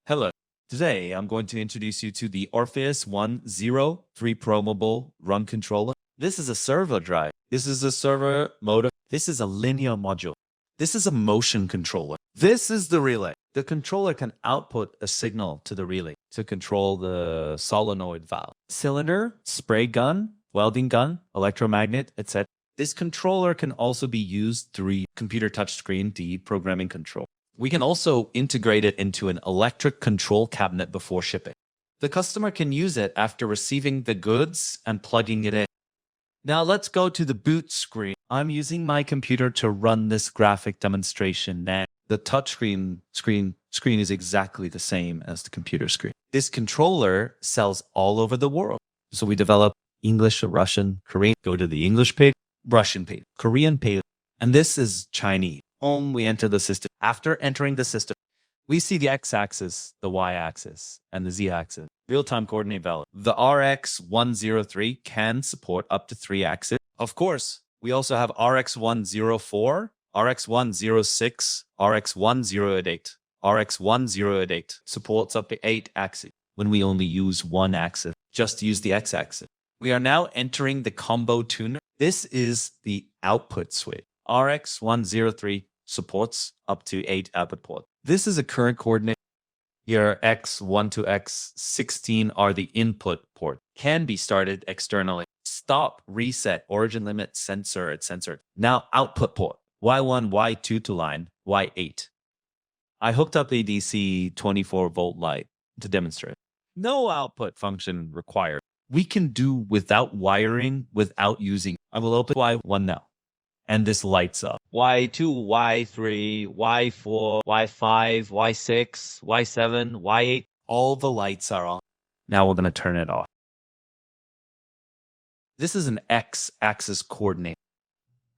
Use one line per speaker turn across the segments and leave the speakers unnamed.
Hello. Today, I'm going to introduce you to the QRXQ-103 Programmable Run Controller. This is a servo drive. This is a servo motor. This is a linear module. This is a motion controller. This is the relay. The controller can output a signal to the relay to control the solenoid valve, cylinder, spray gun, welding gun, electromagnet, etc. This controller can also be used through computer touchscreen deprogramming control. We can also integrate it into an electric control cabinet before shipping. The customer can use it after receiving the goods and plugging it in. Now let's go to the boot screen. I'm using my computer to run this graphic demonstration now. The touchscreen screen is exactly the same as the computer screen. This controller sells all over the world. So we develop English, Russian, Korean. Go to the English page, Russian page, Korean page, and this is Chinese. We enter the system. After entering the system, we see the x-axis, the y-axis, and the z-axis. Real-time coordinate value. The RX103 can support up to 3 axes. Of course, we also have RX104, RX106, RX108. RX108 supports up to 8 axes when we only use 1 axis. Just use the x-axis. We are now entering the combo tuner. This is the output switch. RX103 supports up to 8 output ports. This is a current coordinate. Here, X1 to X16 are the input ports. Can be started externally. Stop, reset, origin limit, sensor, etc. Now output port. Y1, Y2 to line, Y8. I hooked up a DC 24 volt light to demonstrate. No output function required. We can do without wiring, without using. I will open Y1 now. And this lights up. Y2, Y3, Y4, Y5, Y6, Y7, Y8. All the lights are on. Now we're going to turn it off. This is an x-axis coordinate.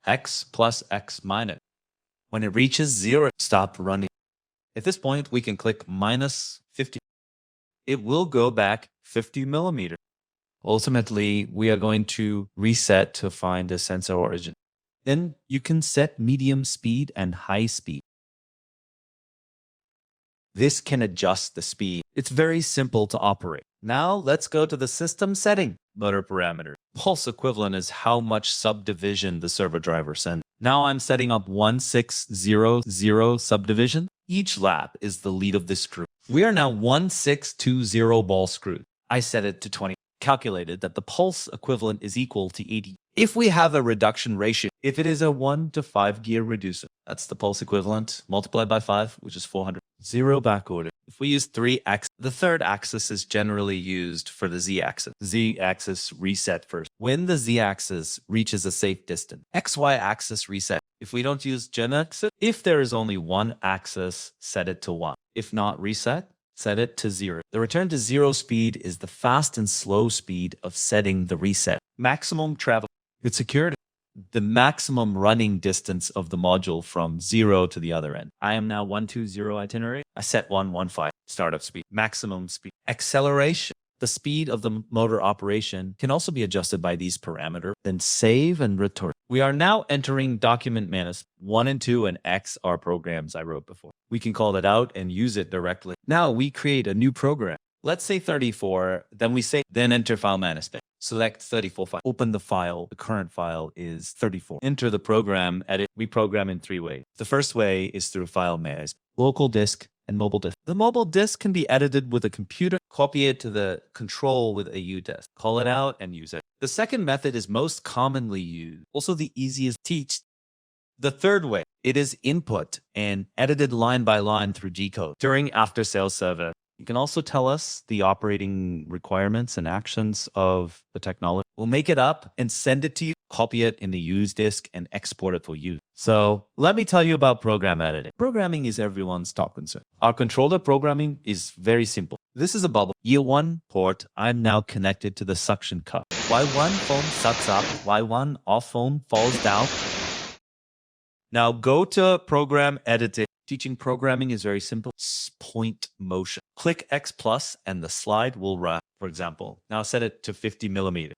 X plus X minus. When it reaches 0, stop running. At this point, we can click minus 50. It will go back 50 millimeters. Ultimately, we are going to reset to find the sensor origin. Then you can set medium speed and high speed. This can adjust the speed. It's very simple to operate. Now let's go to the system setting. Motor parameter. Pulse equivalent is how much subdivision the servo driver sends. Now I'm setting up 1600 subdivision. Each lap is the lead of this screw. We are now 1620 ball screw. I set it to 20. Calculated that the pulse equivalent is equal to 80. If we have a reduction ratio, if it is a 1 to 5 gear reducer, that's the pulse equivalent multiplied by 5, which is 400. 0 backorder. If we use 3 axes, the third axis is generally used for the z-axis. Z-axis reset first. When the z-axis reaches a safe distance, xy axis reset. If we don't use gen axis, if there is only one axis, set it to 1. If not, reset. Set it to 0. The return to 0 speed is the fast and slow speed of setting the reset. Maximum travel. It's secured. The maximum running distance of the module from 0 to the other end. I am now 120 itinerary. I set 115 startup speed. Maximum speed. Acceleration. The speed of the motor operation can also be adjusted by these parameters. Then save and return. We are now entering document management. 1 and 2 and X are programs I wrote before. We can call it out and use it directly. Now we create a new program. Let's say 34, then enter file management. Select 34 file. Open the file. The current file is 34. Enter the program, edit. We program in 3 ways. The first way is through file management, local disk, and mobile disk. The mobile disk can be edited with a computer. Copy it to the control with a U disk. Call it out and use it. The second method is most commonly used, also the easiest to teach. The third way, it is input and edited line by line through G-code during after-sales service. You can also tell us the operating requirements and actions of the technology. We'll make it up and send it to you, copy it in the use disk, and export it for use. So let me tell you about program editing. Programming is everyone's top concern. Our controller programming is very simple. This is a bubble. Y1 port, I'm now connected to the suction cup. Y1 phone sucks up, Y1 off phone falls down. Now go to program editing. Teaching programming is very simple. Point motion. Click X plus and the slide will run, for example. Now set it to 50 millimeters.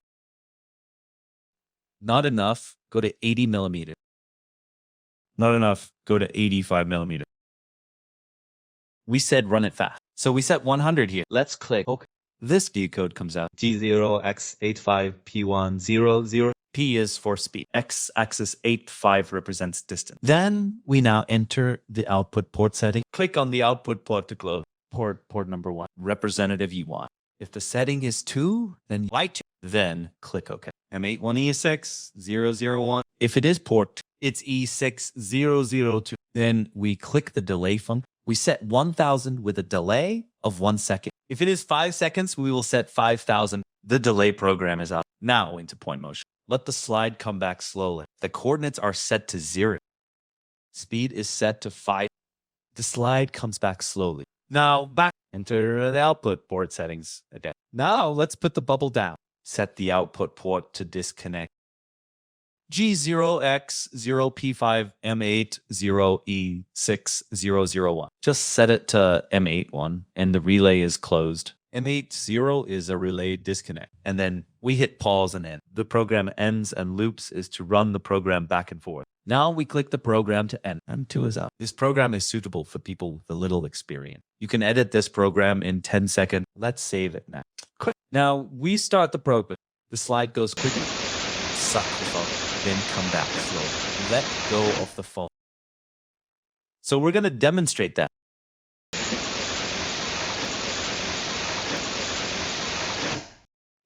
Not enough, go to 80 millimeters. Not enough, go to 85 millimeters. We said run it fast. So we set 100 here. Let's click OK. This view code comes out. G0x85P100. P is for speed. X-axis 85 represents distance. Then we now enter the output port setting. Click on the output port to close. Port number 1. Representative you want. If the setting is 2, then Y2. Then click OK. M81E6001. If it is port 2, it's E6002. Then we click the delay function. We set 1000 with a delay of 1 second. If it is 5 seconds, we will set 5000. The delay program is out. Now into point motion. Let the slide come back slowly. The coordinates are set to 0. Speed is set to 5. The slide comes back slowly. Now back. Enter the output port settings again. Now let's put the bubble down. Set the output port to disconnect. G0x0P5M80E6001. Just set it to M81 and the relay is closed. M80 is a relay disconnect. And then we hit pause and end. The program ends and loops is to run the program back and forth. Now we click the program to end. M2 is out. This program is suitable for people with a little experience. You can edit this program in 10 seconds. Let's save it now. Quick. Now we start the program. The slide goes quickly. Suck the phone. Then come back slowly. Let go of the phone. So we're going to demonstrate that.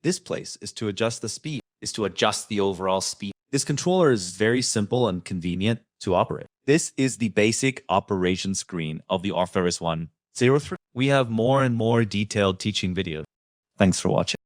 This place is to adjust the speed, is to adjust the overall speed. This controller is very simple and convenient to operate. This is the basic operation screen of the QRXQ-RX103. We have more and more detailed teaching videos. Thanks for watching.